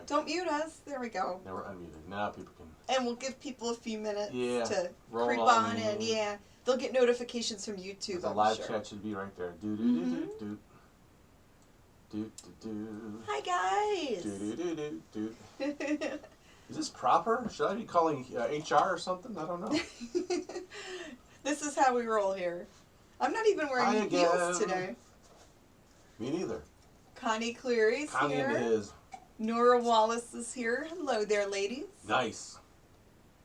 mic. Don't mute us. There we go. Now we're unmuted. Now people can... And we'll give people a few minutes to roll creep on in. Yeah. They'll get notifications from YouTube, the live chat should be right there. Do-do-do-do-do. Do-do-do. Hi, guys. Do-do-do-do-do. Is this proper? Should I be calling HR or something? I don't know. This is how we roll here. I'm not even wearing heels today. Me neither. Connie Cleary's Connie here. into his. Nora Wallace is here. Hello there, ladies. Nice.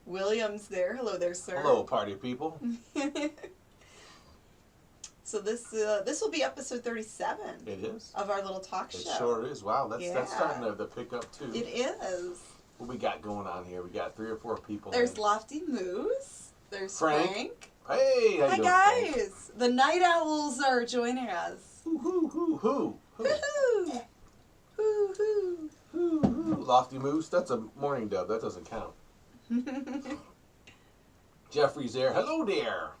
William's there. Hello there, sir. Hello, party people. So this will be episode 37. It is. Of our little talk show. It sure is. Wow, that's starting to pick up too. It is. What we got going on here? We got 3 or 4 people. There's Lofty Moose. There's Frank. Hey, how you doing, guys. Frank? The Night Owls are joining us. Hoo. Hoo-hoo. Hoo-hoo. Hoo. Lofty Moose. That's a morning dove. That doesn't count. Jeffrey's there. Hello there.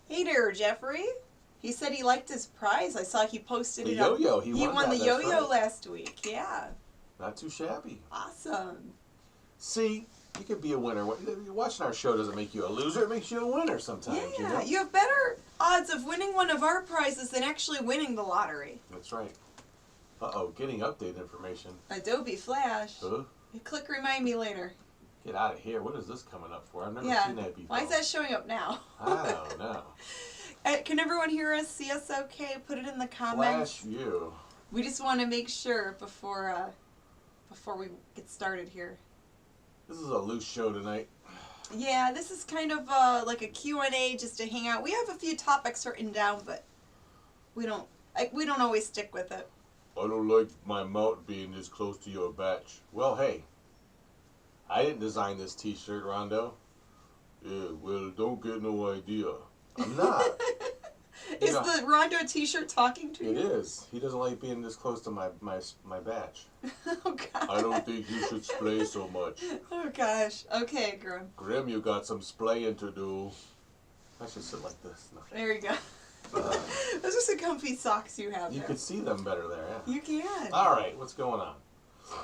Hey there, Jeffrey. He said he liked his prize. I saw he posted it. The yo-yo. He won the yo-yo last week. Yeah. Not too shabby. Awesome. See, you could be a winner. Watching our show doesn't make you a loser. It makes you a winner sometimes. Yeah, you have better odds of winning one of our prizes than actually winning the lottery. That's right. Uh-oh, getting update information. Adobe Flash. Huh? Click remind me later. Get out of here. What is this coming up for? I've never seen that before. Why is that showing up now? I don't know. Can everyone hear us, see us okay? Put it in the comments. Flash view. We just want to make sure before we get started here. This is a loose show tonight. Yeah, this is kind of like a Q&A just to hang out. We have a few topics written down, but we don't always stick with it. I don't like my mount being this close to your batch. Well, hey, I didn't design this t-shirt, Rondo. Yeah, well, don't get no idea. I'm not. Is the Rondo t-shirt talking to you? It is. He doesn't like being this close to my batch. Oh, God. I don't think you should splay so much. Oh, gosh. Okay, Grimm. Grimm, you got some splaying to do. I should sit like this. No. There you go. Those are some comfy socks you have there. You can see them better there, yeah. You can. All right, what's going on?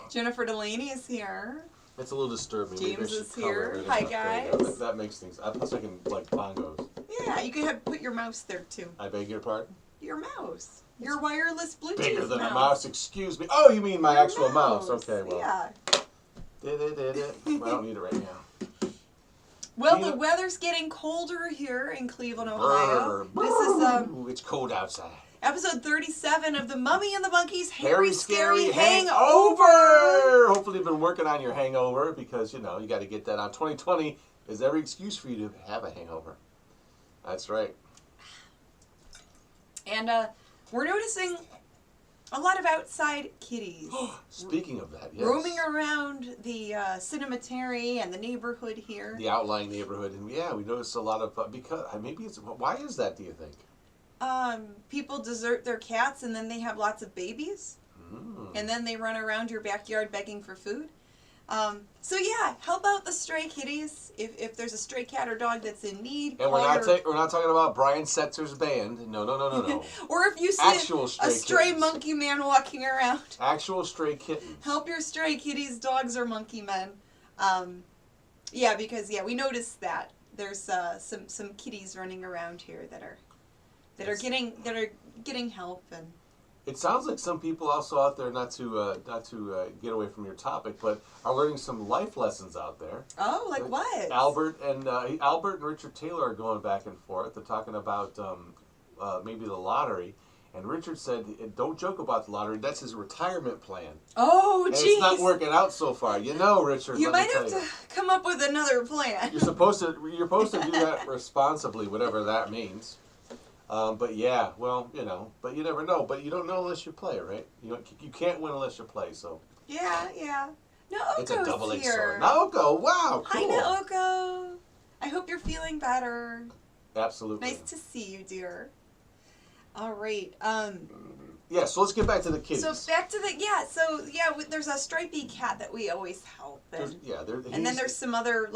Jennifer Delaney is here. It's a little disturbing. James is here. Hi, guys. That makes things... Plus I can, like, bongos. Yeah, you can put your mouse there, too. I beg your pardon? Your mouse. Your wireless Bluetooth Bigger than mouse. a mouse, excuse me. Oh, you mean my actual mouse. Okay, well. Yeah. I don't need it right now. Well, the weather's getting colder here in Cleveland, Ohio. This is it's cold outside. Episode 37 of the Mummy and the Monkey's Hairy Scary Hangover. Hopefully you've been working on your hangover because, you know, you got to get that on. 2020 is every excuse for you to have a hangover. That's right. And we're noticing a lot of outside kitties. Speaking of that, yes. Roaming around the cemetery and the neighborhood here. The outlying neighborhood. And yeah, we noticed a lot of, because, maybe it's, why is that, do you think? People desert their cats and then they have lots of babies. And then they run around your backyard begging for food. So yeah, help out the stray kitties if there's a stray cat or dog that's in need. And we're not talking about Brian Setzer's band. No. Or if you see a stray kittens. Monkey man walking around. Actual stray kittens. Help your stray kitties, dogs, or monkey men. Yeah, because we noticed that there's some kitties running around here that are getting help. And it sounds like some people also out there, not to get away from your topic, but are learning some life lessons out there. Oh, like what? Albert and Richard Taylor are going back and forth. They're talking about maybe the lottery. And Richard said, don't joke about the lottery. That's his retirement plan. Oh, jeez. And geez. it's not working out so far. You know, Richard, You might have to come up with another plan. You're supposed to do that responsibly, whatever that means. But yeah, well, you know, but you never know. But you don't know unless you play, right? You can't win unless you play, so. Yeah. Naoko's it's a double-edged here. sword. Naoko, wow, cool. Hi, Naoko. I hope you're feeling better. Absolutely. Nice to see you, dear. All right. Yeah, so let's get back to the kitties. So back to there's a stripy cat that we always help. And then there's some other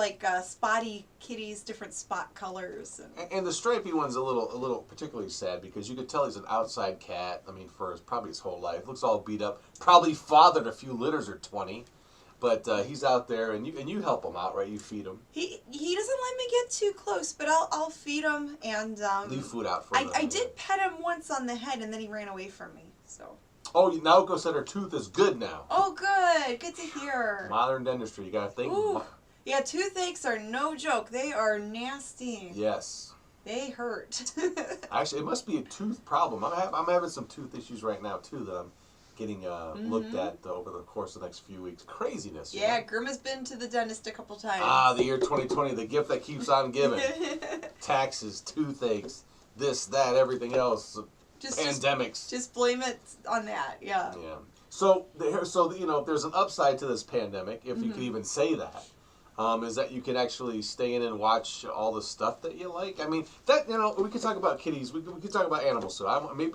spotty kitties, different spot colors. And the stripy one's a little particularly sad because you could tell he's an outside cat. I mean, for probably his whole life. Looks all beat up. Probably fathered a few litters or 20. But he's out there, and you help him out, right? You feed him. He doesn't let me get too close, but I'll feed him and leave food out for him. I did pet him once on the head, and then he ran away from me. So. Oh, now Go said her tooth is good now. Oh, good. Good to hear. Modern dentistry, you got to think. Ooh. Yeah, toothaches are no joke. They are nasty. Yes. They hurt. Actually, it must be a tooth problem. I'm having some tooth issues right now too that I'm getting looked at over the course of the next few weeks. Craziness. Yeah, Grimm has been to the dentist a couple times. The year 2020, the gift that keeps on giving. Taxes, toothaches, this, that, everything else. Pandemics. Just blame it on that. Yeah. Yeah. So there's an upside to this pandemic, if you could even say that. Is that you can actually stay in and watch all the stuff that you like. I mean, that we could talk about kitties. We could talk about animals. So maybe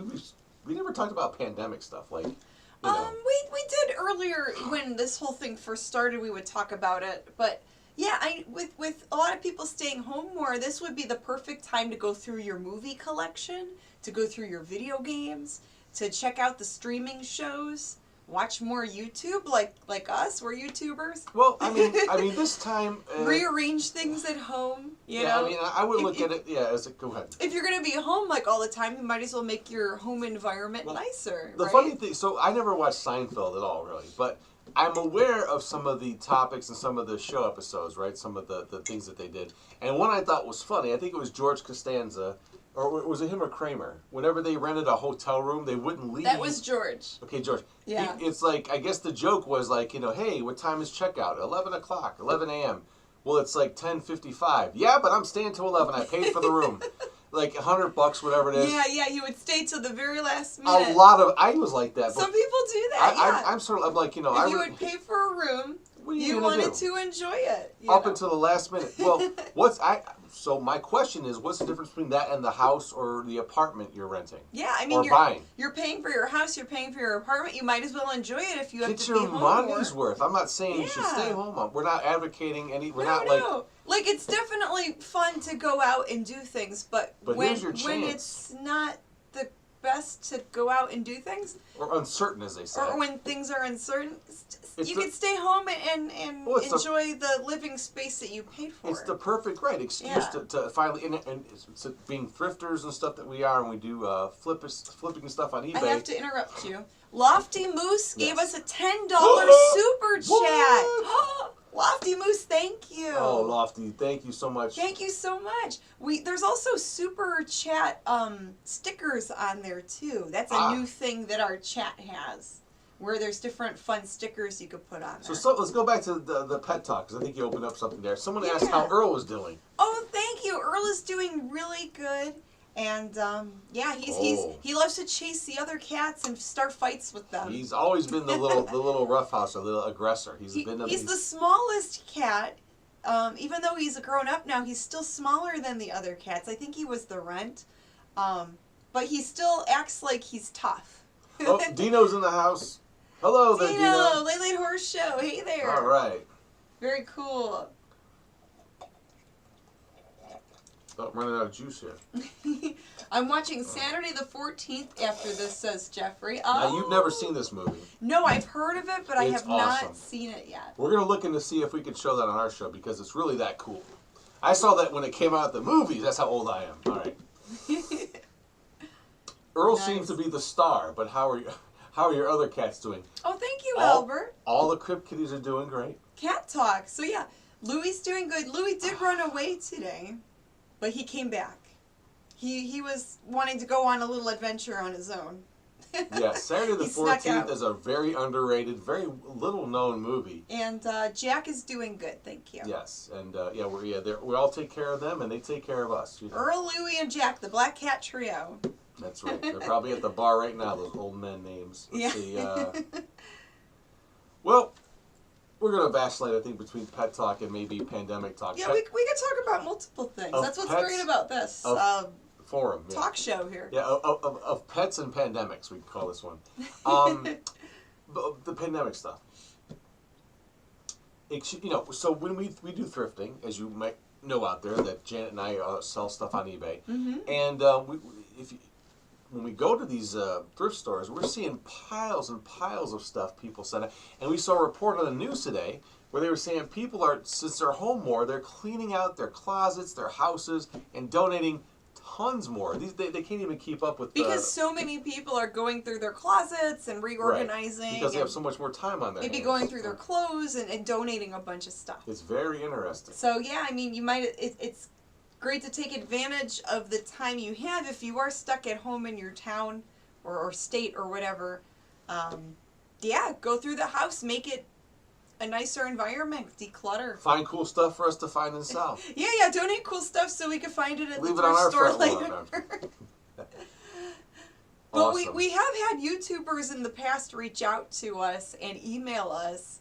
we never talked about pandemic stuff. Like, we did earlier when this whole thing first started. We would talk about it, but yeah, with a lot of people staying home more, this would be the perfect time to go through your movie collection, to go through your video games, to check out the streaming shows. Watch more YouTube, like us. We're YouTubers. Well, I mean, this time rearrange things at home. You know? I mean, I would look at it. Yeah, go ahead. If you're gonna be home like all the time, you might as well make your home environment nicer. The funny thing, so I never watched Seinfeld at all, really, but I'm aware of some of the topics and some of the show episodes, right? Some of the things that they did, and one I thought was funny. I think it was George Costanza. Or was it him or Kramer? Whenever they rented a hotel room, they wouldn't leave. That was George. Okay, George. Yeah. It's like, I guess the joke was like, hey, what time is checkout? 11 o'clock, 11 a.m. Well, it's like 10:55. Yeah, but I'm staying till 11. I paid for the room. Like $100, whatever it is. Yeah, you would stay till the very last minute. I was like that. Some people do that, I'm like, If you would pay for a room, you wanted to enjoy it. Up until the last minute. Well, so my question is, what's the difference between that and the house or the apartment you're renting? Yeah, I mean, buying. You're paying for your house, you're paying for your apartment. You might as well enjoy it if you have to be home. Get your money's worth. I'm not saying you should stay home. We're not advocating any. No. Like, it's definitely fun to go out and do things, but here's your when it's not the best to go out and do things, or uncertain, as they say, or when things are uncertain, you can stay home and enjoy the living space that you paid for. It's the perfect excuse to finally and it's being thrifters and stuff that we are, and we do flipping stuff on eBay. I have to interrupt you. Lofty Moose gave us a $10 super chat. Lofty Moose, thank you. Oh, Lofty, thank you so much. Thank you so much. There's also super chat stickers on there too. That's a new thing that our chat has, where there's different fun stickers you could put on there. So let's go back to the pet talk, because I think you opened up something there. Someone asked how Earl was doing. Oh, thank you. Earl is doing really good. And he loves to chase the other cats and start fights with them. He's always been the little roughhouse, a little aggressor. He's the smallest cat. Even though he's a grown up now, he's still smaller than the other cats. I think he was the runt, but he still acts like he's tough. Oh, Dino's in the house. Hello there, Dino. Late Horse Show. Hey there. All right. Very cool. I'm running out of juice here. I'm watching Saturday the 14th after this, says Jeffrey. Now, you've never seen this movie. No, I've heard of it, but I have not seen it yet. We're going to look into see if we can show that on our show, because it's really that cool. I saw that when it came out at the movies. That's how old I am. All right. Earl seems to be the star, but how are your other cats doing? Oh, thank you, Albert. All the Crip Kitties are doing great. Cat talk. So, yeah, Louie's doing good. Louie did run away today. But he came back. He was wanting to go on a little adventure on his own. Yeah, Saturday the 14th is a very underrated, very little known movie. And Jack is doing good, thank you. Yes, and we all take care of them, and they take care of us. Earl, Louie, and Jack, the Black Cat Trio. That's right. They're probably at the bar right now. Those old men names. Let's see. Well. We're going to vacillate, I think, between pet talk and maybe pandemic talk. Yeah, we could talk about multiple things. That's what's great about this forum talk show here. Yeah, of pets and pandemics, we can call this one. The pandemic stuff. So when we do thrifting, as you might know out there, that Janet and I sell stuff on eBay. Mm-hmm. And when we go to these thrift stores, we're seeing piles and piles of stuff people send out. And we saw a report on the news today where they were saying people are, since they're home more, they're cleaning out their closets, their houses, and donating tons more. They can't even keep up with because so many people are going through their closets and reorganizing. Right. Because they have so much more time on their maybe hands. going through their clothes and donating a bunch of stuff. It's very interesting. So yeah, I mean, you might it's great to take advantage of the time you have if you are stuck at home in your town or state or whatever. Yeah, go through the house, make it a nicer environment, declutter. Find cool stuff for us to find and sell. Yeah, donate cool stuff so we can find it at Leave the it on thrift our store front later. But Awesome. we have had YouTubers in the past reach out to us and email us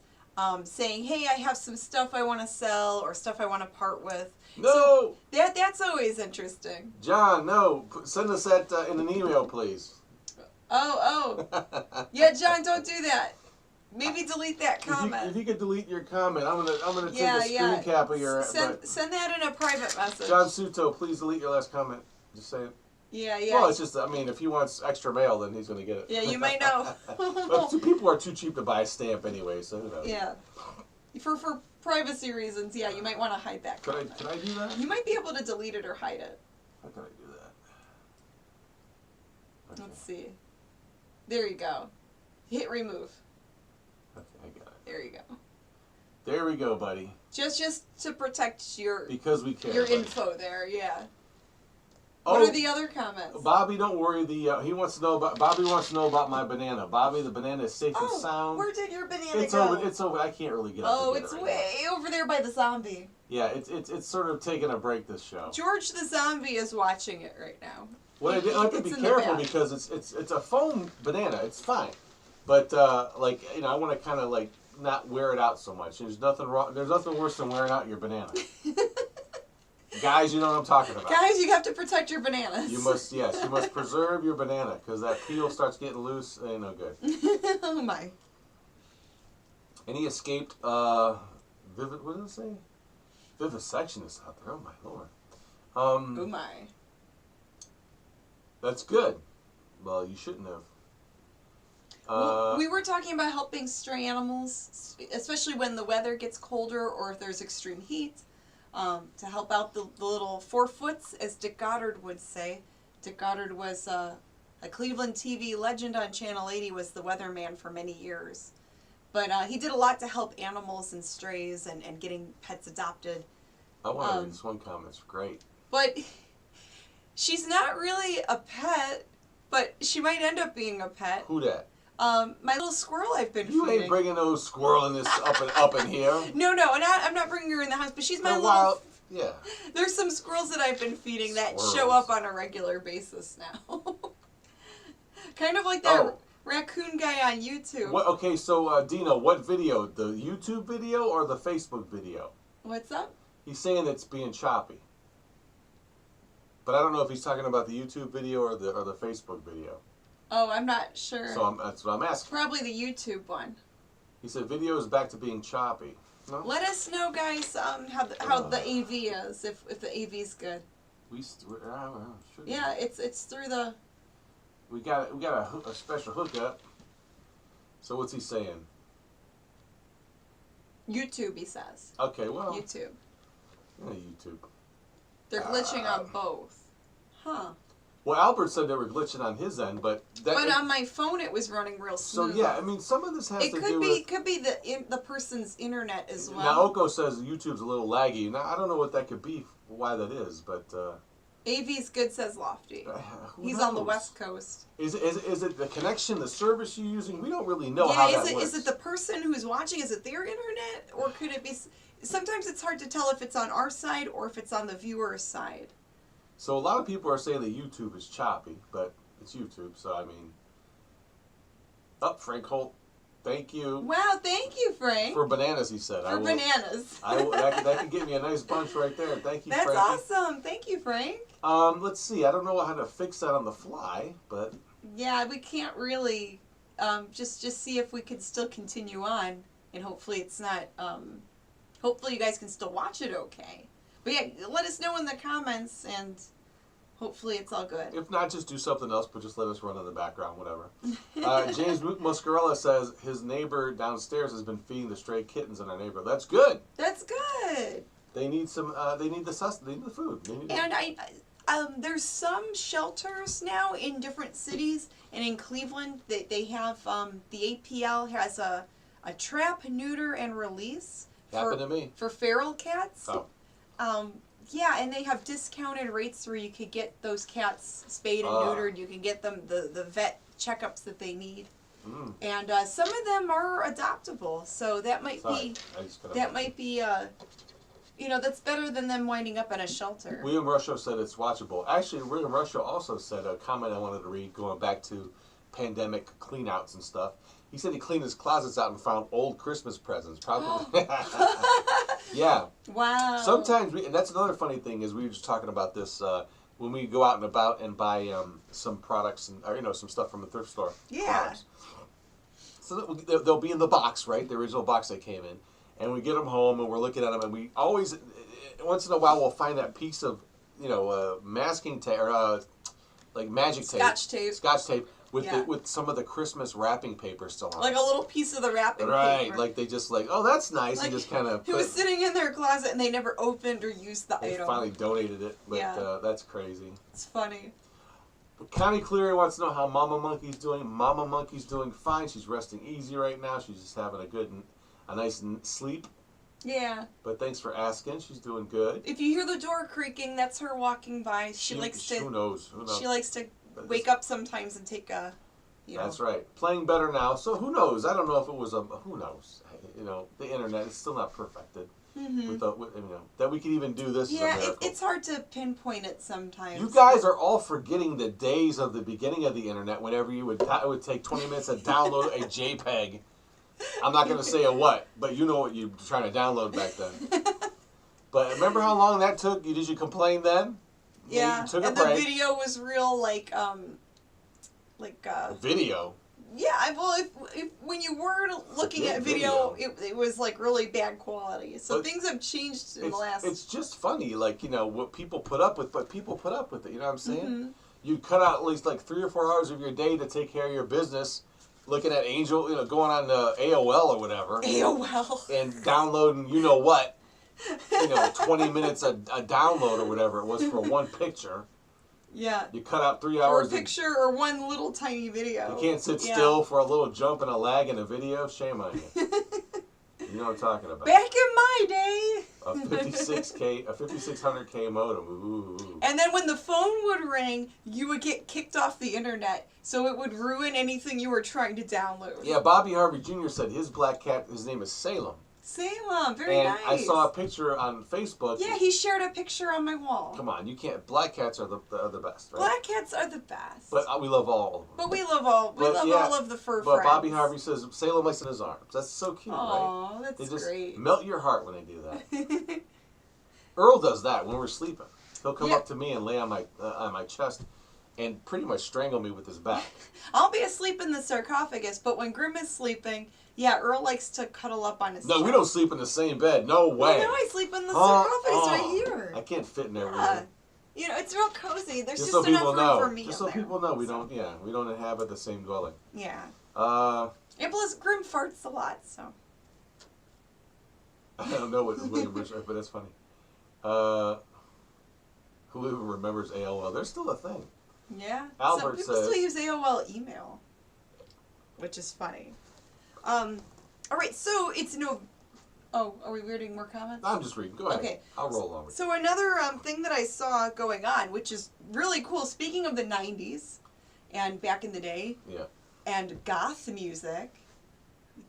saying, hey, I have some stuff I want to sell or stuff I want to part with. No! So that's always interesting. John, no. Send us that in an email, please. Oh. Yeah, John, don't do that. Maybe delete that comment. If you could delete your comment, I'm gonna take a screen cap of your. Send that in a private message. John Suto, please delete your last comment. Just say it. Yeah. Well, it's just, I mean, if he wants extra mail, then he's gonna get it. Yeah, you might know. But people are too cheap to buy a stamp anyway, so who knows? Yeah. For privacy reasons, yeah, you might want to hide that comment. Could I do that? You might be able to delete it or hide it. How can I do that? Okay. Let's see. There you go. Hit remove. Okay, I got it. There you go. There we go, buddy. Just to protect your Because we care. your buddy. info there, yeah. Oh, What are the other comments? Bobby, don't worry. He wants to know about. Bobby wants to know about my banana. Bobby, the banana is safe and sound. Where did your banana It's go? over. It's over. I can't really get up. Oh, and get it's it right way over there by the zombie. now. Yeah, it's sort of taking a break. This show. George the zombie is watching it right now. Well, I have to be careful because it's a foam banana. It's fine, but like I want to kind of like not wear it out so much. There's nothing wrong. There's nothing worse than wearing out your banana. Guys, you know what I'm talking about. Guys, you have to protect your bananas. You must preserve your banana because that peel starts getting loose. It ain't no good. Oh my. And he escaped. Vivid. What did it say? Vivisectionist out there. Oh my lord. Oh my. That's good. Well, you shouldn't have. Well, we were talking about helping stray animals, especially when the weather gets colder or if there's extreme heat, to help out the little 4-foots, as Dick Goddard would say. Dick Goddard was a Cleveland TV legend on Channel 80, was the weatherman for many years. But he did a lot to help animals and strays and getting pets adopted. I want to read this one comment. It's great. But she's not really a pet, but she might end up being a pet. Who that? My little squirrel I've been feeding. You ain't bringing no squirrel in this up in here. No, and I'm not bringing her in the house, but she's my They're little... wild. Yeah. There's some squirrels that I've been feeding that Squirrels. show up on a regular basis now. Kind of like that raccoon guy on YouTube. What? Okay, so Dino, what video? The YouTube video or the Facebook video? What's up? He's saying it's being choppy. But I don't know if he's talking about the YouTube video or the Facebook video. Oh, I'm not sure. So that's what I'm asking. Probably the YouTube one. He said video is back to being choppy. No? Let us know, guys, how the AV is, if the AV is good. Yeah, it's through the... We got a special hookup. So what's he saying? YouTube, he says. Okay, well. YouTube. Yeah, YouTube. They're glitching on both. Huh. Well, Albert said they were glitching on his end, but on my phone it was running real smooth. So yeah, I mean, some of this has to do with... It could be the person's internet as well. Now, Oko says YouTube's a little laggy. Now, I don't know what that could be, why that is, but... AV's good, says Lofty. He's knows? on the West Coast. Is it the connection, the service you're using? We don't really know how that works. Is it the person who's watching? Is it their internet? Or could it be... Sometimes it's hard to tell if it's on our side or if it's on the viewer's side. So a lot of people are saying that YouTube is choppy, but it's YouTube, so I mean... Frank Holt, thank you. Wow, thank you, Frank. For bananas, he said. Bananas. That could get me a nice bunch right there. Thank you, Frank. That's awesome. Thank you, Frank. Let's see. I don't know how to fix that on the fly, but... Yeah, we can't really... just see if we can still continue on, and hopefully it's not... hopefully you guys can still watch it okay. But yeah, let us know in the comments, and hopefully it's all good. If not, just do something else, but just let us run in the background, whatever. James Muscarella says his neighbor downstairs has been feeding the stray kittens in our neighborhood. That's good. That's good. They need some. They need the food. And there's some shelters now in different cities, and in Cleveland, they have the APL has a trap, neuter, and release. Happened to me. For feral cats. Oh. Yeah, and they have discounted rates where you could get those cats spayed and neutered. You can get them the vet checkups that they need. Mm. And some of them are adoptable, so that might be that's better than them winding up in a shelter. William Rusho said it's watchable. Actually, William Rusho also said a comment I wanted to read going back to pandemic cleanouts and stuff. He said he cleaned his closets out and found old Christmas presents. Probably. Yeah. Wow. Sometimes, and that's another funny thing, is we were just talking about this when we go out and about and buy some products or some stuff from the thrift store. Yeah. Products. So they'll be in the box, right? The original box they came in. And we get them home and we're looking at them, and we always, once in a while, we'll find that piece of, masking tape, or like magic tape. Scotch tape. With some of the Christmas wrapping paper still on. Like a little piece of the wrapping paper. Right, like they just oh, that's nice, like, and just kind of. It was sitting in their closet and they never opened or used the item. They finally donated it, but that's crazy. It's funny. Connie Cleary wants to know how Mama Monkey's doing. Mama Monkey's doing fine. She's resting easy right now. She's just having a nice sleep. Yeah. But thanks for asking. She's doing good. If you hear the door creaking, that's her walking by. She likes to. Who knows? She likes to wake up sometimes and take a. That's right. Playing better now. So who knows? I don't know if it was who knows? The internet is still not perfected. Mm-hmm. That we can even do this. Yeah, it's hard to pinpoint it sometimes. You guys are all forgetting the days of the beginning of the internet. Whenever it would take 20 minutes to download a JPEG. I'm not going to say a what, but you know what you're trying to download back then. But remember how long that took? Did you complain then? Yeah, you took and a break. The video was real, video? Yeah, well, if when you were looking at video. It was like really bad quality. So things have changed in the last. It's just funny, what people put up with, but people put up with it. You know what I'm saying? Mm-hmm. You cut out at least 3 or 4 hours of your day to take care of your business. Looking at Angel, going on AOL or whatever. AOL. And downloading, 20 minutes a download or whatever it was for one picture. Yeah. You cut out 3 hours. For a picture or one little tiny video. You can't sit still for a little jump and a lag in a video. Shame on you. You know what I'm talking about. Back in my day. A 5600K modem. Ooh. And then when the phone would ring, you would get kicked off the internet, so it would ruin anything you were trying to download. Yeah, Bobby Harvey Jr. said his black cat, his name is Salem. Salem, very nice. And I saw a picture on Facebook. Yeah, he shared a picture on my wall. Come on, you can't. Black cats are the best, right? Black cats are the best. But we love all of them. But we love all of the fur friends. But Bobby Harvey says Salem likes in his arms. That's so cute, right? Oh, that's they just great. Melt your heart when they do that. Earl does that when we're sleeping. He'll come up to me and lay on my chest and pretty much strangle me with his back. I'll be asleep in the sarcophagus, but when Grimm is sleeping, Earl likes to cuddle up on his chest. No, we don't sleep in the same bed. No way. No, I sleep in the sarcophagus right here. I can't fit in there with you. It's real cozy. There's just so enough people room know. for me. Just so people know, we don't inhabit the same dwelling. Yeah. And plus, Grimm farts a lot, so. I don't know what William Richard, but that's funny. Who even remembers AOL? There's still a thing. Yeah. Albert people still use AOL email, which is funny. All right, so it's no. Oh, are we reading more comments? I'm just reading. Go ahead. Okay. I'll roll on with it. So another thing that I saw going on, which is really cool. Speaking of the '90s and back in the day. Yeah. And goth music.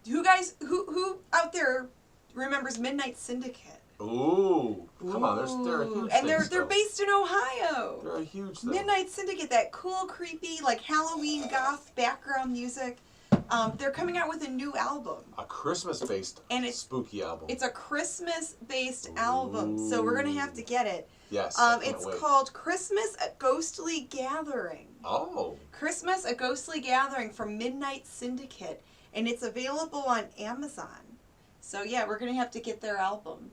Who out there remembers Midnight Syndicate? Ooh, come on, they're a huge and thing. they're based in Ohio. They're a huge thing. Midnight Syndicate, that cool, creepy, Halloween goth background music. They're coming out with a new album. A Christmas-based spooky album. It's a Christmas-based album, so we're gonna have to get it. Yes. It's called Christmas: A Ghostly Gathering. Oh. Christmas: A Ghostly Gathering from Midnight Syndicate, and it's available on Amazon. So we're gonna have to get their album.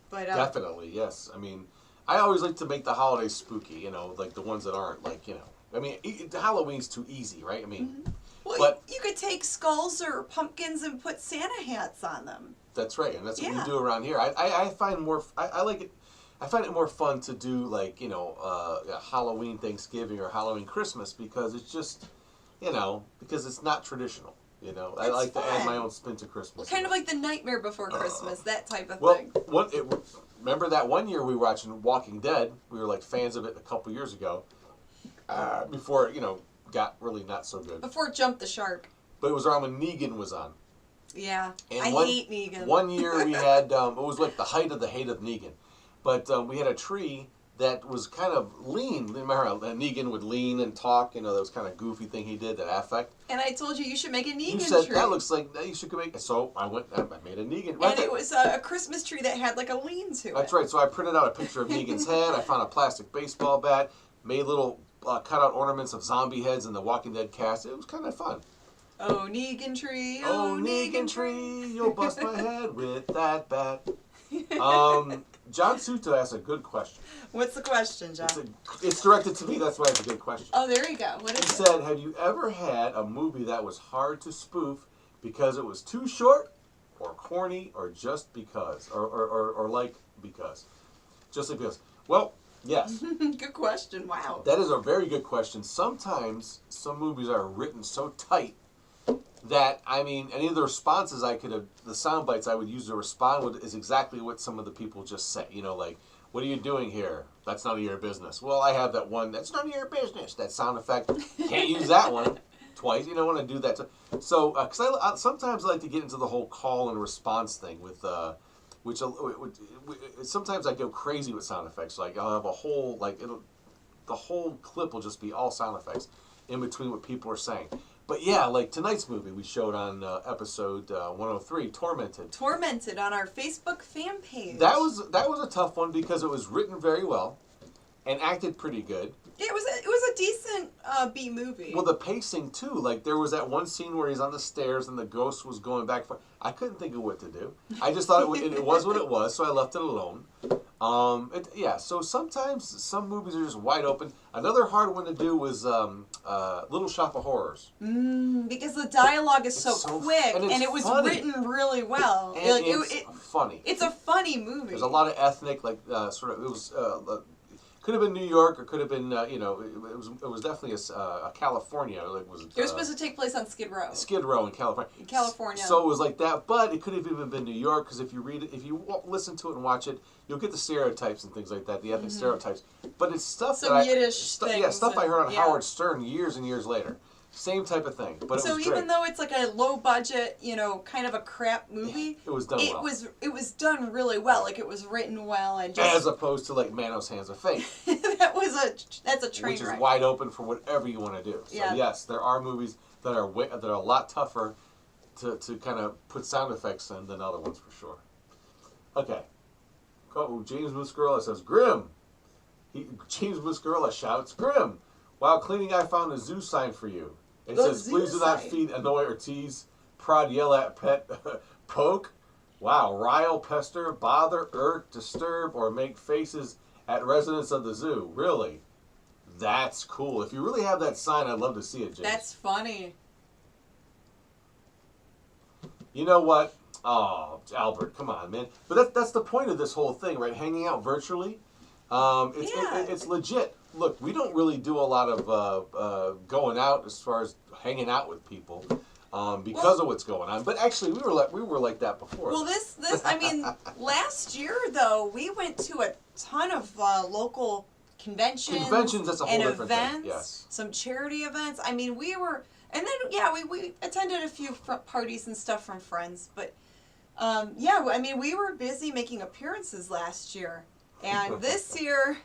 But definitely, yes. I mean, I always like to make the holidays spooky, you know, like the ones that aren't, like, you know. I mean, Halloween's too easy, right? I mean, well, but you could take skulls or pumpkins and put Santa hats on them. that's right, and that's what we Yeah. do around here. I find more, I like it. I find it more fun to do like, you know, Halloween Thanksgiving or Halloween Christmas because it's just, you know, because it's not traditional. You know, I It's like to add fun. my own spin to Christmas. Well, kind of like the Nightmare Before Christmas, that type of Well, thing. remember that one year we were watching Walking Dead? We were like fans of it a couple years ago, before it, you know, got really not so good. Before it jumped the shark. But it was around when Negan was on. Yeah, And I hate Negan. One year we had, it was like the height of the hate of Negan. But we had a tree that was kind of lean. Remember how Negan would lean and talk? You know, that was kind of goofy thing he did, that affect. And I told you should make a Negan You said, tree. that looks like, you should make it. So I made a Negan. And it was a Christmas tree that had like a lean to it. That's right. So I printed out a picture of Negan's head. I found a plastic baseball bat, made little cutout ornaments of zombie heads in the Walking Dead cast. It was kind of fun. Oh, Negan tree. Oh, Negan tree, you'll bust my head with that bat. John Suto asked a good question. What's the question, John? It's directed to me, that's why it's a good question. Oh, there you go. What He is it? said, have you ever had a movie that was hard to spoof because it was too short, or corny, or just because? Or like because? Just like because. Well, yes. Good question. Wow. That is a very good question. Sometimes some movies are written so tight that, I mean, any of the responses the sound bites I would use to respond with is exactly what some of the people just say. You know, like, what are you doing here? That's none of your business. Well, I have that one, that's none of your business. That sound effect, can't use that one twice. You don't want to do that. So, because I sometimes I like to get into the whole call and response thing with, which sometimes I go crazy with sound effects. Like, I'll have a whole, the whole clip will just be all sound effects in between what people are saying. But yeah, like tonight's movie we showed on episode 103, Tormented. Tormented on our Facebook fan page. That was a tough one because it was written very well and acted pretty good. It was a decent B movie. Well, the pacing too. Like there was that one scene where he's on the stairs and the ghost was going back. I couldn't think of what to do. I just thought it was what it was, so I left it alone. So sometimes some movies are just wide open. Another hard one to do was Little Shop of Horrors. Because the dialogue is so quick and it was funny. written really well. And Like, it's funny. It's a funny movie. There's a lot of ethnic, like sort of. It was could have been New York or could have been it was definitely a California. Like was it was supposed to take place on Skid Row. Skid Row in California. California. So it was like that, but it could have even been New York because if you read it, if you listen to it and watch it, you'll get the stereotypes and things like that, the ethnic stereotypes. But it's stuff Some Yiddish things. stuff I heard on Howard Stern years and years later. Same type of thing, but so it was even great. though it's like a low budget, kind of a crap movie, it was done well. It was done really well. Like it was written well and just as opposed to like Manos Hands of Fate. that's a train which wreck. is wide open for whatever you want to do. So Yeah. yes, there are movies that are a lot tougher to kind of put sound effects in than other ones for sure. Okay. Oh, James Muscarella says Grimm. James Muscarella shouts Grimm. While cleaning, I found a zoo sign for you. It The says, zoo please do not sign. feed, annoy, or tease, prod, yell at, pet, poke, wow, rile, pester, bother, irk, disturb, or make faces at residents of the zoo. Really? That's cool. If you really have that sign, I'd love to see it, James. That's funny. You know what? Oh, Albert, come on, man. But that's the point of this whole thing, right? Hanging out virtually. It's legit. Look, we don't really do a lot of going out as far as hanging out with people because of what's going on. But actually, we were like that before. Well, this I mean, last year though, we went to a ton of local conventions. That's a whole and different events, thing. Yes. some charity events. I mean, we were, and then we attended a few parties and stuff from friends. But I mean, we were busy making appearances last year, and this year.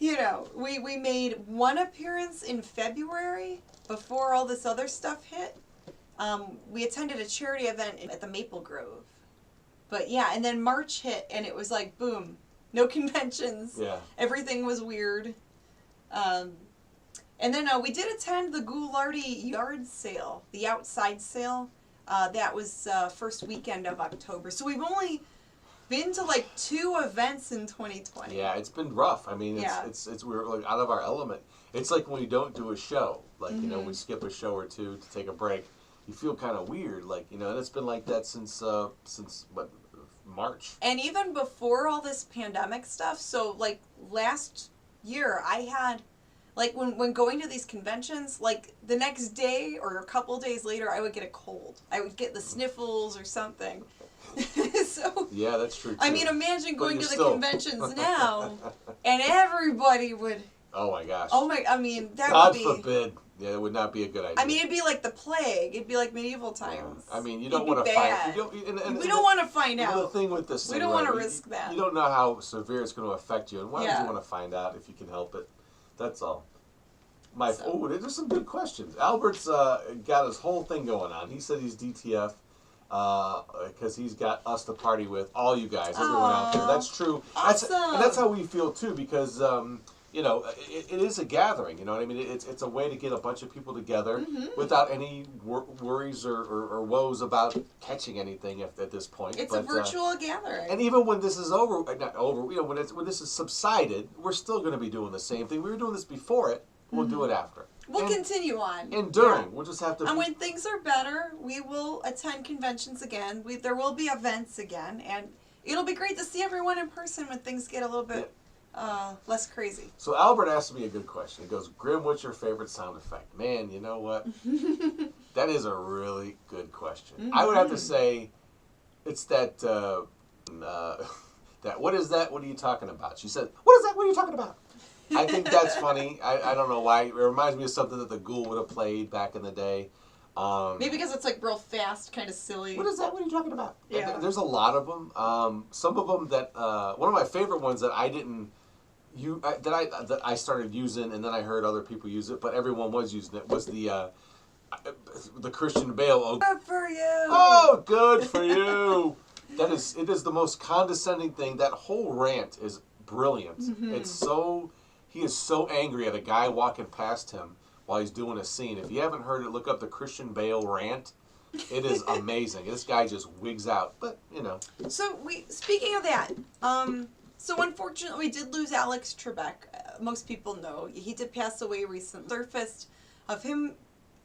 We made one appearance in February before all this other stuff hit. We attended a charity event at the Maple Grove. But yeah, and then March hit and it was like, boom, no conventions. Yeah. Everything was weird. And then we did attend the Ghoulardi yard sale, the outside sale. That was first weekend of October. So we've only been to like 2 events in 2020. Yeah, it's been rough. I mean, Yeah. it's we're like out of our element. It's like when we don't do a show, like you know, we skip a show or two to take a break. You feel kind of weird, like you know, and it's been like that since what, March. And even before all this pandemic stuff, so like last year I had, like when going to these conventions, like the next day or a couple days later I would get a cold. I would get the sniffles or something. So Yeah, that's true too. I mean, imagine But going you're to the still- conventions now and everybody would, Oh my gosh. I mean, that God would be, forbid. Yeah, it would not be a good idea. I mean, it'd be like the plague. It'd be like medieval times. I mean, you It'd don't be want to bad. find. We don't want to find You know, the out. thing with this We thing, don't wanna right, risk that. You don't know how severe it's going to affect you, and why would Yeah. you want to find out if you can help it? That's all. So. There's some good questions. Albert's got his whole thing going on. He said he's DTF because he's got us to party with, all you guys, everyone out there. Aw. That's true. Awesome. And that's how we feel too, because you know, it is a gathering. You know what I mean? It's a way to get a bunch of people together without any worries or woes about catching anything at this point. It's a virtual gathering. And even when this is over, not over, you know, when this is subsided, we're still going to be doing the same thing. We were doing this before it. We'll do it after. We'll And- continue on. And during, Yeah. we'll just have to. And when things are better, we will attend conventions again. There will be events again, and it'll be great to see everyone in person when things get a little bit less crazy. So Albert asked me a good question. He goes, "Grim, what's your favorite sound effect?" Man, you know what? That is a really good question. I would have to say, it's that. That what is that? What are you talking about? She said, "What is that? What are you talking about?" I think that's funny. I don't know why. It reminds me of something that the Ghoul would have played back in the day. Maybe because it's like real fast, kind of silly. What is that? What are you talking about? Yeah. There's a lot of them. Some of them that one of my favorite ones that I didn't that I started using, and then I heard other people use it, but everyone was using it. Was the Christian Bale? Oh, Good for you. oh, good for you. It is the most condescending thing. That whole rant is brilliant. It's so. He is so angry at a guy walking past him while he's doing a scene. If you haven't heard it, look up the Christian Bale rant. It is amazing. This guy just wigs out. But, you know. So speaking of that, so unfortunately we did lose Alex Trebek. Most people know he did pass away recently. Surfaced of him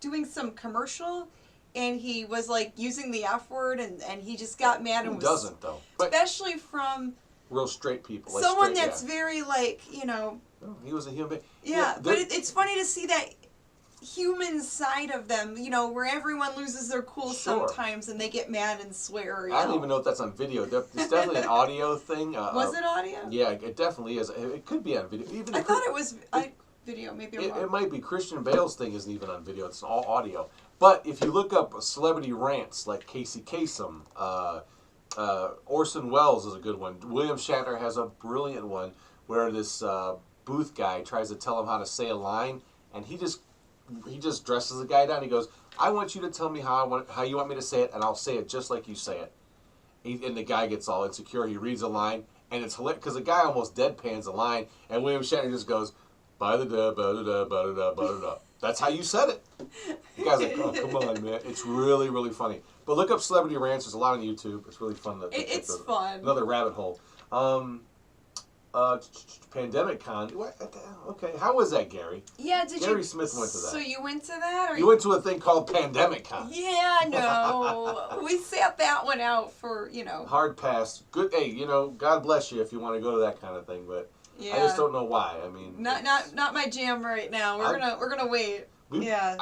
doing some commercial, and he was like using the F word, and he just got mad and Who was, doesn't, though? But especially from real straight people. Like someone straight, that's very like, you know. Oh, he was a human being. Yeah, there- but it's funny to see that human side of them, you know, where everyone loses their cool Sure. sometimes and they get mad and swear. You I don't know. even know if that's on video. It's definitely an audio thing. Was it audio? Yeah, it definitely is. It could be on video. Even I thought it was video. Maybe I'm wrong. It might be. Christian Bale's thing isn't even on video. It's all audio. But if you look up celebrity rants like Casey Kasem, Orson Welles is a good one. William Shatner has a brilliant one where this booth guy tries to tell him how to say a line, and he just dresses the guy down. He goes, "I want you to tell me how you want me to say it, and I'll say it just like you say it." And the guy gets all insecure. He reads a line, and it's hilarious because the guy almost deadpans a line, and William Shatner just goes, "Ba da da ba da da ba da da ba da da." That's how you said it. The guy's like, "Oh, come on, man!" It's really, really funny. But look up celebrity rants. There's a lot on YouTube. It's really fun. It's fun. Another rabbit hole. Pandemic Con. What the hell? Okay, how was that, Gary? Yeah, did Gary you? Smith went to that. So you went to that, or You went to a thing called Pandemic Con. Yeah, no, we sat that one out for Hard pass. Good. Hey, God bless you if you want to go to that kind of thing, but Yeah. I just don't know why. I mean, Not my jam right now. We're gonna wait. Yeah.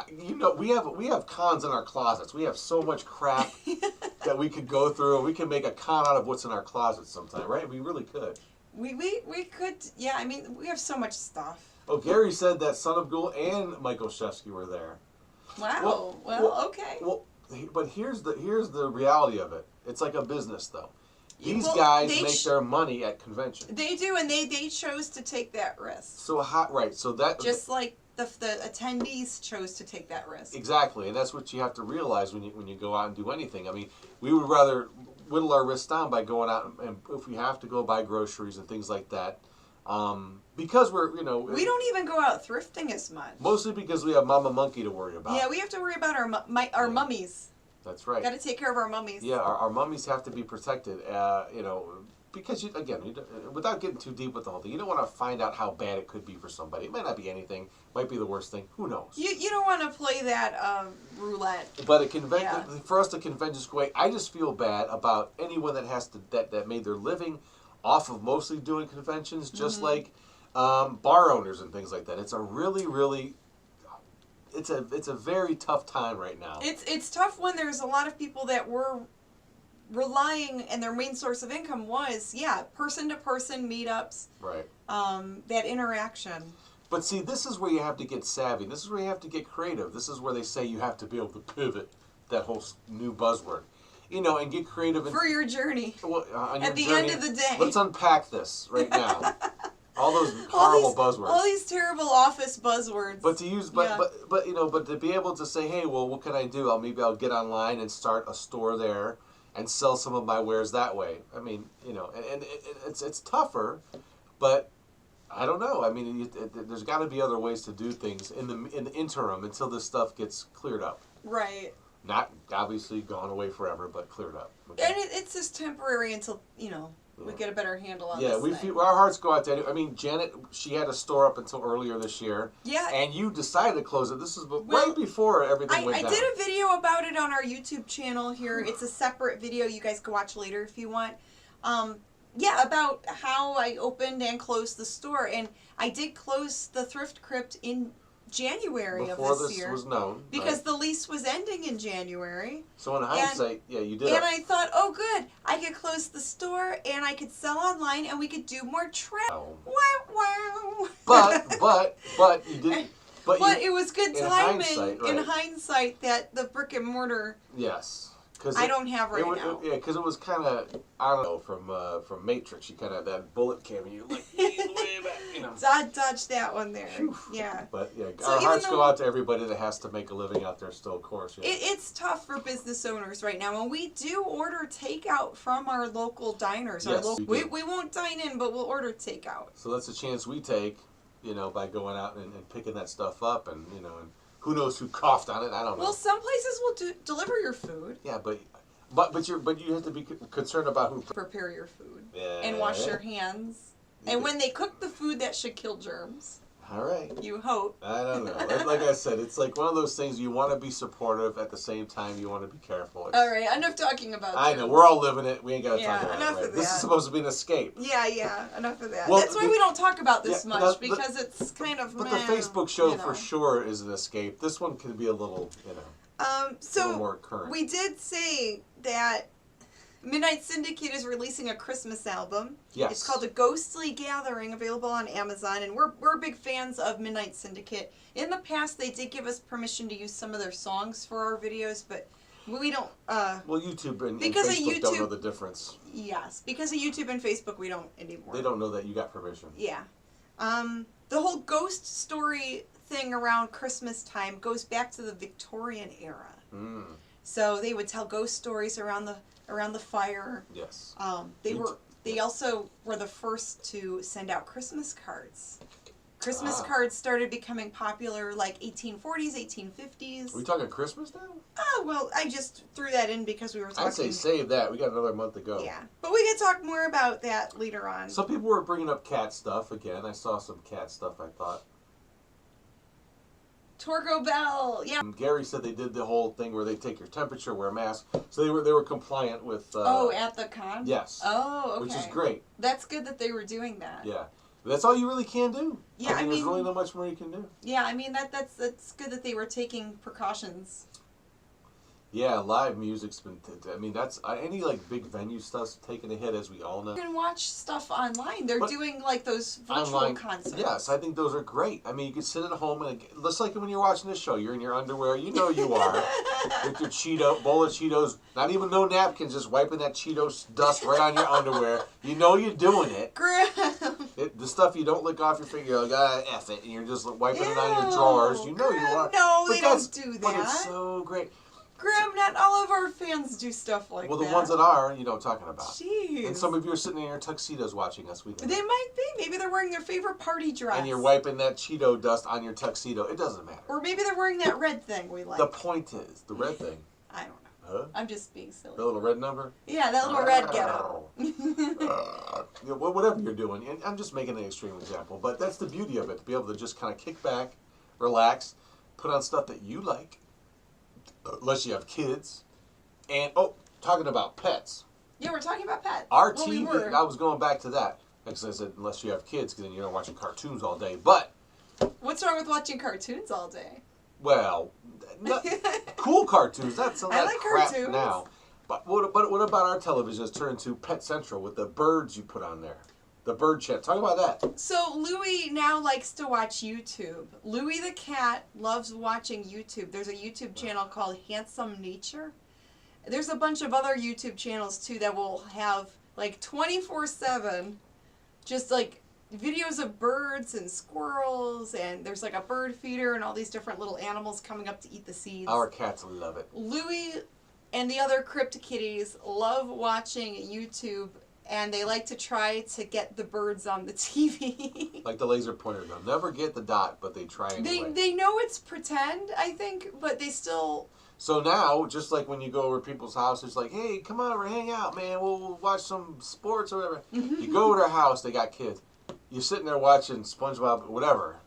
We have cons in our closets. We have so much crap that we could go through. We can make a con out of what's in our closets sometime, right? We really could. We could. Yeah, I mean, we have so much stuff. Oh, Gary said that Son of Ghoul and Michael Shevsky were there. Wow. Well, okay. Well, but here's the reality of it. It's like a business, though. These Well, guys they make their money at conventions. They do, and they chose to take that risk. So right. So that Just like the attendees chose to take that risk. Exactly, and that's what you have to realize when you go out and do anything. I mean, we would rather whittle our risks down by going out and if we have to go buy groceries and things like that, because we're We don't even go out thrifting as much. mostly because we have MummyAndMonkey to worry about. Yeah, we have to worry about our mummies. That's right. Got to take care of our mummies. Yeah, our mummies have to be protected. Because without getting too deep with the whole thing, you don't want to find out how bad it could be for somebody. It might not be anything. Might be the worst thing. Who knows? You don't want to play that roulette. But for us, the convention's great. I just feel bad about anyone that made their living off of mostly doing conventions, just like bar owners and things like that. It's a really, really, it's a very tough time right now. It's tough when there's a lot of people that were relying, and their main source of income was person-to-person meetups. Right. That interaction. But see, this is where you have to get savvy. This is where you have to get creative. This is where they say you have to be able to pivot, that whole new buzzword. And get creative. For your journey. Well, At the end of the day. Let's unpack this right now. All those horrible buzzwords. All these terrible office buzzwords. But to be able to say, hey, well, what can I do? Maybe I'll get online and start a store there and sell some of my wares that way. I mean, and it's tougher, but I don't know. I mean, there's got to be other ways to do things in the interim until this stuff gets cleared up. Right. Not obviously gone away forever, but cleared up. Okay. And it's just temporary until we get a better handle on this. Yeah, our hearts go out to. I mean, Janet, she had a store up until earlier this year. Yeah. And you decided to close it. This is right before everything went down. I did a video about it on our YouTube channel here. It's a separate video. You guys can watch later if you want. About how I opened and closed the store, and I did close the Thrift Crypt in January before of this year. Before this was known. Because the lease was ending in January. So in hindsight, you did. And I thought, oh good, I could close the store and I could sell online and we could do more travel. Wow. But you didn't. But it was good timing in hindsight that the brick and mortar. Yes. I don't have right now. Yeah, because it was kind of, I don't know, from Matrix. You kind of, that bullet came and you like, way back, Dodged that one there. Whew. Yeah. But our hearts go out to everybody that has to make a living out there still, of course. Yeah. It's tough for business owners right now. And we do order takeout from our local diners. Yes, we won't dine in, but we'll order takeout. So that's a chance we take, by going out and picking that stuff up and, and who knows who coughed on it? I don't know. Well, some places will deliver your food. Yeah, but you have to be concerned about who prepare your food and wash your hands. And when they cook the food, that should kill germs. All right. You hope. I don't know. Like I said, it's like one of those things you want to be supportive at the same time you want to be careful. All right, enough talking about I know, we're all living it. We ain't got to talk about enough it. Right? Of that. This is supposed to be an escape. Yeah, enough of that. Well, that's why we don't talk about this much, because it's kind of But the Facebook show for sure is an escape. This one can be a little, a little more current. We did say that Midnight Syndicate is releasing a Christmas album. Yes. It's called A Ghostly Gathering, available on Amazon, and we're big fans of Midnight Syndicate. In the past, they did give us permission to use some of their songs for our videos, but we don't... well, YouTube and Facebook don't know the difference. Yes, because of YouTube and Facebook, we don't anymore. They don't know that you got permission. Yeah. The whole ghost story thing around Christmas time goes back to the Victorian era. Mm. So they would tell ghost stories around the fire. Yes. They also were the first to send out Christmas cards. Christmas cards started becoming popular like 1840s, 1850s. Are we talking Christmas now? Oh, well, I just threw that in because we were talking. I'd say save that. We got another month to go. Yeah. But we can talk more about that later on. Some people were bringing up cat stuff again. I saw some cat stuff, I thought. Torgo Bell, yeah. Gary said they did the whole thing where they take your temperature, wear a mask. So they were compliant with... at the con? Yes. Oh, okay. Which is great. That's good that they were doing that. Yeah. That's all you really can do. Yeah, I mean there's really not much more you can do. Yeah, I mean, that's good that they were taking precautions. Yeah, live music's been... that's... any, big venue stuff's taking a hit, as we all know. You can watch stuff online. They're doing, those virtual concerts. Yes, I think those are great. I mean, you can sit at home and... Just like when you're watching this show, you're in your underwear. You know you are. With your bowl of Cheetos. Not even no napkins, just wiping that Cheetos dust right on your underwear. You know you're doing it. Graham! The stuff you don't lick off your finger, you're like, F it. And you're just wiping it on your drawers. You know you are. No, they don't do that. But it's so great. Graham, not all of our fans do stuff like that. Well, the ones that are, you know what I'm talking about. Jeez. And some of you are sitting in your tuxedos watching us. They might be. Maybe they're wearing their favorite party dress. And you're wiping that Cheeto dust on your tuxedo. It doesn't matter. Or maybe they're wearing that red thing we like. The point is, the red thing. I don't Huh? I'm just being silly. The little red number? Yeah, that little red ghetto. Whatever you're doing. And I'm just making an extreme example. But that's the beauty of it, to be able to just kind of kick back, relax, put on stuff that you like, unless you have kids. And, talking about pets. Yeah, we're talking about pets. Our well, TV, I was going back to that. Because I said, unless you have kids, because then you're watching cartoons all day. But what's wrong with watching cartoons all day? well, cool cartoons. That's I like crap cartoons. now. But what about our television has turned to Pet Central with the birds you put on there? The bird chat. Talk about that. So Louie now likes to watch YouTube. Louie the cat loves watching YouTube. There's a YouTube channel called Handsome Nature. There's a bunch of other YouTube channels too that will have like 24/7 just like videos of birds and squirrels, and there's like a bird feeder and all these different little animals coming up to eat the seeds. Our cats love it. Louie and the other crypt kitties love watching YouTube, and they like to try to get the birds on the TV. Like the laser pointer gun. Never get the dot, but they try anyway. They know it's pretend, I think, but they still... So now, just like when you go over to people's houses, like, hey, come on over, hang out, man. We'll watch some sports or whatever. You go to their house, they got kids. You're sitting there watching SpongeBob, whatever,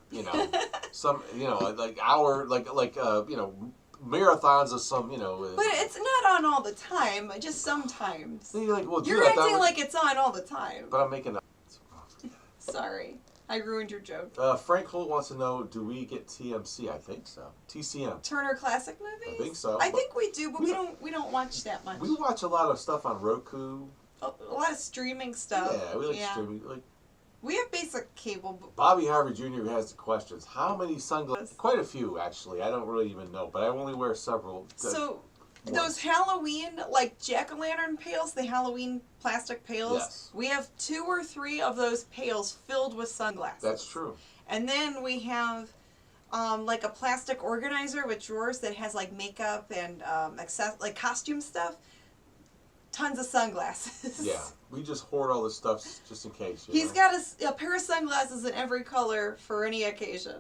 marathons of some, But it's not on all the time, just sometimes. Then you're like, well, You're acting like it's on all the time. But I'm making Sorry, I ruined your joke. Frank Holt wants to know, do we get TMC? I think so. TCM. Turner Classic Movies? I think so. I think we do, but we don't watch that much. We watch a lot of stuff on Roku. A lot of streaming stuff. Yeah, we like streaming. We have basic cable. Bobby Harvey Jr. has the questions. How many sunglasses? Quite a few, actually. I don't really even know, but I only wear several. So, those Halloween, like jack-o'-lantern pails, the Halloween plastic pails, yes. We have 2 or 3 of those pails filled with sunglasses. That's true. And then we have like a plastic organizer with drawers that has like makeup and like costume stuff. Tons of sunglasses. Yeah, we just hoard all this stuff just in case. He's got a pair of sunglasses in every color for any occasion.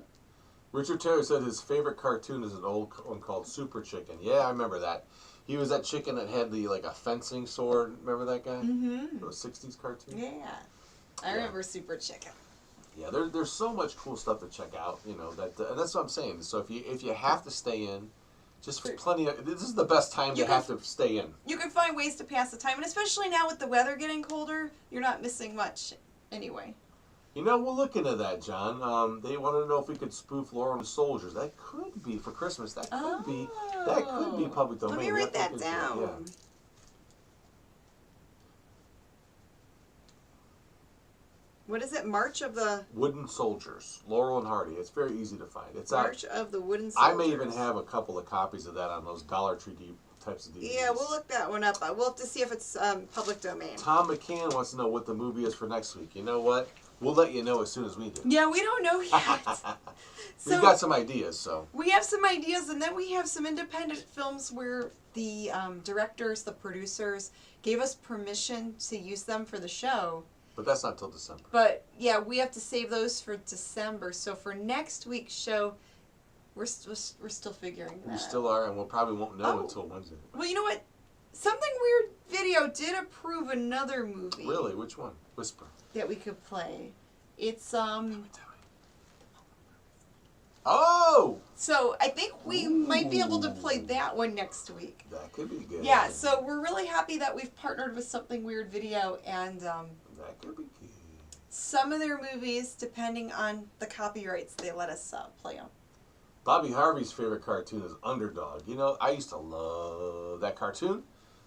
Richard Terry said his favorite cartoon is an old one called Super Chicken. Yeah, I remember that. He was that chicken that had a fencing sword. Remember that guy? Mm-hmm. Those 60s cartoon? Yeah. I remember Super Chicken. Yeah, there's so much cool stuff to check out, and that's what I'm saying. So if you have to stay in, just plenty of... This is the best time you have to stay in. You can find ways to pass the time, and especially now with the weather getting colder, you're not missing much anyway. We'll look into that, John. They wanted to know if we could spoof Laurel and the Soldiers. That could be for Christmas. That could be public domain. Let me write that down. Yeah. What is it? March of the... Wooden Soldiers. Laurel and Hardy. It's very easy to find. It's March of the Wooden Soldiers. I may even have a couple of copies of that on those Dollar Tree types of DVDs. Yeah, we'll look that one up. We'll have to see if it's public domain. Tom McCann wants to know what the movie is for next week. You know what? We'll let you know as soon as we do. Yeah, we don't know yet. We've got some ideas, so. We have some ideas, and then we have some independent films where the directors, the producers, gave us permission to use them for the show. But that's not till December. But, yeah, we have to save those for December. So for next week's show, we're still figuring that out. We still are, and we probably won't know until Wednesday. Well, you know what? Something Weird Video did approve another movie. Really? Which one? Whisper. That we could play. It's, Oh! So I think we might be able to play that one next week. That could be good. Yeah, so we're really happy that we've partnered with Something Weird Video, and that could be good. Some of their movies, depending on the copyrights, they let us play them. Bobby Harvey's favorite cartoon is Underdog. I used to love that cartoon.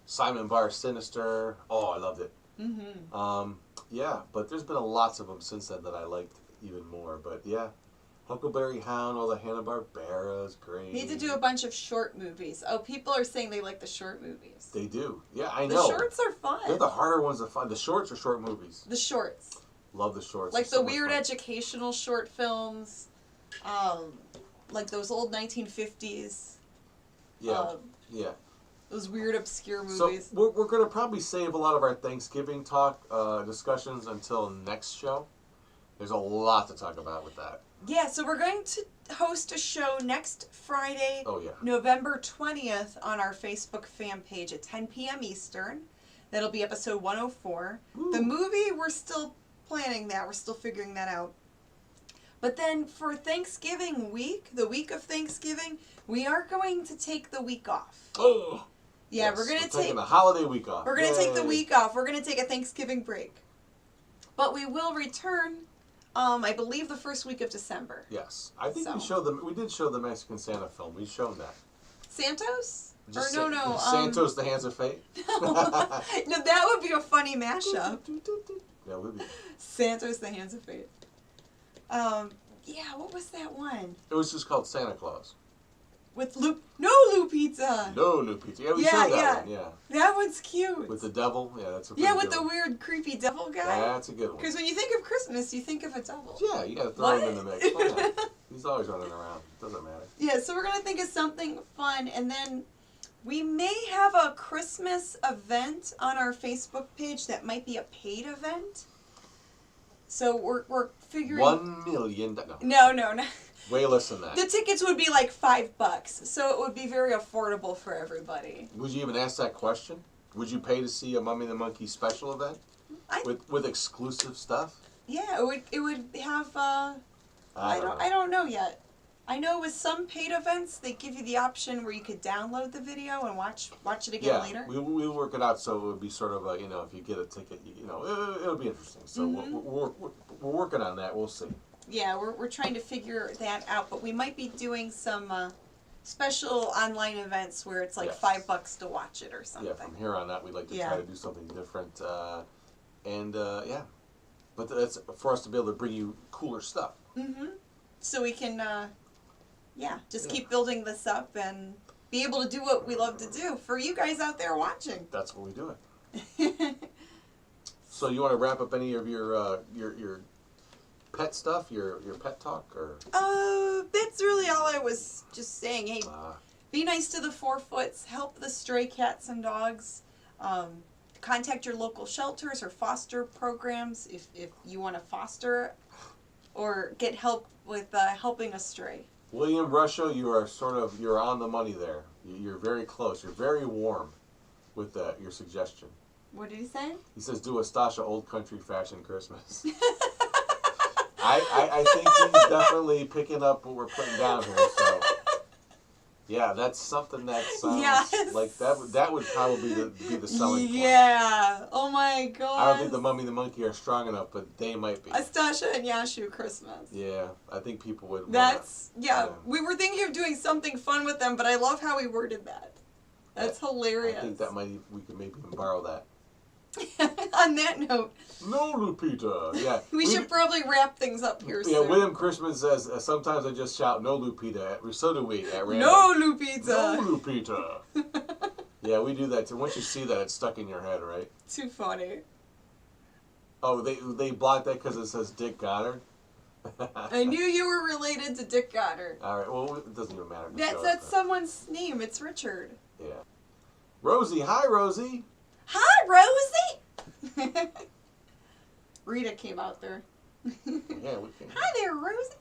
Simon Barr's Sinister. Oh, I loved it. Mm-hmm. Yeah, but there's been lots of them since then that I liked even more. But yeah, Huckleberry Hound, all the Hanna-Barbera's, great. Need to do a bunch of short movies. Oh, people are saying they like the short movies. They do. Yeah, I know. The shorts are fun. They're the harder ones to find. The shorts are short movies. The shorts. Love the shorts. Like the weird educational short films. Like those old 1950s. Yeah. Yeah. Those weird obscure movies. So we're going to probably save a lot of our Thanksgiving talk discussions until next show. There's a lot to talk about with that. Yeah, so we're going to host a show next Friday, Oh, yeah. November 20th, on our Facebook fan page at 10 p.m. Eastern. That'll be episode 104. Ooh. The movie, we're still planning that. We're still figuring that out. But then for Thanksgiving week, the week of Thanksgiving, we are going to take the week off. Oh. Yeah, Yes, we're going to taking take the holiday week off. We're going to take the Yay. week off. We're going to take a Thanksgiving break. But we will return, I believe, the first week of December. Yes, I think So. we did show the Mexican Santa film. We've shown that. Santos? Just or no. Santos, the Hands of Fate. No, that would be a funny mashup. Yeah, it would be. Santos, the Hands of Fate. Yeah, what was that one? It was just called Santa Claus. With Lupita. No, Lupita. Yeah, we Yeah, showed that yeah. one. Yeah, That one's cute. with the devil. Yeah, that's a Yeah, pretty with good the one. weird, creepy devil guy. That's a good one. Because when you think of Christmas, you think of a devil. Yeah, you gotta throw him in the mix. Why not? He's always running around. Doesn't matter. Yeah, so we're going to think of something fun, and then we may have a Christmas event on our Facebook page that might be a paid event. So we're figuring... $1 million. No, No. way less than that. The tickets would be like $5, so it would be very affordable for everybody. Would you even ask that question? Would you pay to see a Mummy and the Monkey special event with exclusive stuff? Yeah, it would have I don't know yet. I know with some paid events they give you the option where you could download the video and watch it again later. We'll work it out so it would be sort of a, if you get a ticket, it'll be interesting. So we're working on that. We'll see. Yeah, we're trying to figure that out, but we might be doing some special online events where it's like Yes. $5 to watch it or something. Yeah, from here on out, we'd like to Yeah. try to do something different. Yeah. But that's for us to be able to bring you cooler stuff. Mm-hmm. So we can, keep building this up and be able to do what we love to do for you guys out there watching. That's what we do it. So you want to wrap up any of your pet stuff, your pet talk, or? That's really all I was just saying. Hey, be nice to the 4-foots. Help the stray cats and dogs. Contact your local shelters or foster programs if you want to foster or get help with helping a stray. William Russia, you're on the money there. You're very close. You're very warm with your suggestion. What did he say? He says, do a Stasha old country fashion Christmas. I think he's definitely picking up what we're putting down here. So, yeah, that's something that sounds like that would probably be the selling point. Yeah. Oh my God. I don't think the Mummy and the Monkey are strong enough, but they might be. A Stasha and Yashu Christmas. Yeah, I think people would. We were thinking of doing something fun with them, but I love how he worded that. That's hilarious. I think we could maybe even borrow that. On that note, no, Lupita. Yeah, we should probably wrap things up here soon. Yeah, William Christmas says sometimes I just shout no, Lupita. So do we at random. No, Lupita. No, Lupita. Yeah, we do that too. Once you see that, it's stuck in your head, right? Too funny. Oh, they blocked that because it says Dick Goddard. I knew you were related to Dick Goddard. All right. Well, it doesn't even matter. That's someone's name. It's Richard. Yeah. Rosie. Hi, Rosie. Hi, Rosie! Rita came out there. Yeah, we can. Hi there, Rosie.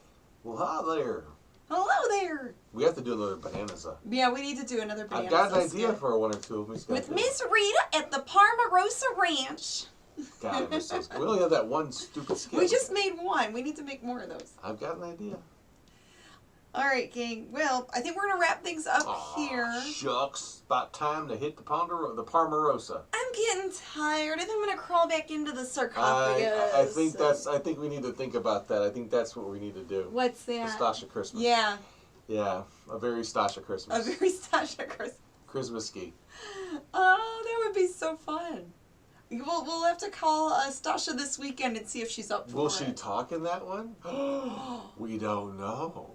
Well, hi there. Hello there. We have to do another Bonanza. Yeah, we need to do another Bonanza. I've got an idea for one or two of them. With Miss Rita at the Parmarosa Ranch. God, we only have that one stupid skit. We just made one. We need to make more of those. I've got an idea. All right, gang. Well, I think we're going to wrap things up here. Shucks. About time to hit the Parmarosa. I'm getting tired. I think I'm going to crawl back into the sarcophagus. I think we need to think about that. I think that's what we need to do. What's that? The Stasha Christmas. Yeah. Yeah. A very Stasha Christmas. A very Stasha Christmas. Christmas ski. Oh, that would be so fun. We'll have to call Stasha this weekend and see if she's up for it. Will she talk in that one? We don't know.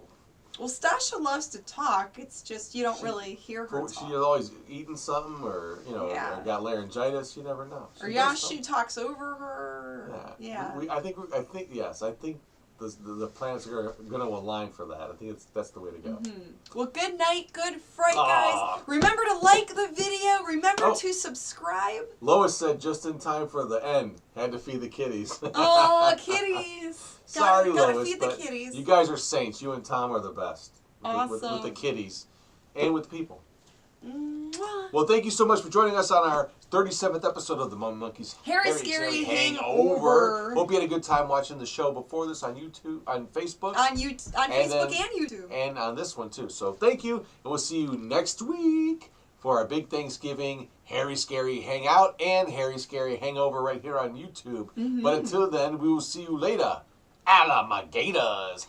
Well, Stasha loves to talk. It's just you don't really hear her talk. She's always eating something or, or got laryngitis. You never know. Or Yashu talks over her. Yeah. I think the the planets are going to align for that. I think that's the way to go. Well, good night, good fright, guys. Remember to like the video. Remember to subscribe. Lois said just in time for the end. Had to feed the kitties. Oh, kitties. Sorry, gotta Lois, feed the kitties. you guys are saints. You and Tom are the best. With Awesome. the kitties and with people. Mwah. Well, thank you so much for joining us on our 37th episode of the Mummy Monkeys Hairy Scary Hangover. Hope you had a good time watching the show before this on YouTube, on Facebook. On Facebook and YouTube. And on this one, too. So thank you, and we'll see you next week for our big Thanksgiving Hairy Scary Hangout and Hairy Scary Hangover right here on YouTube. But until then, we will see you later. Alligators.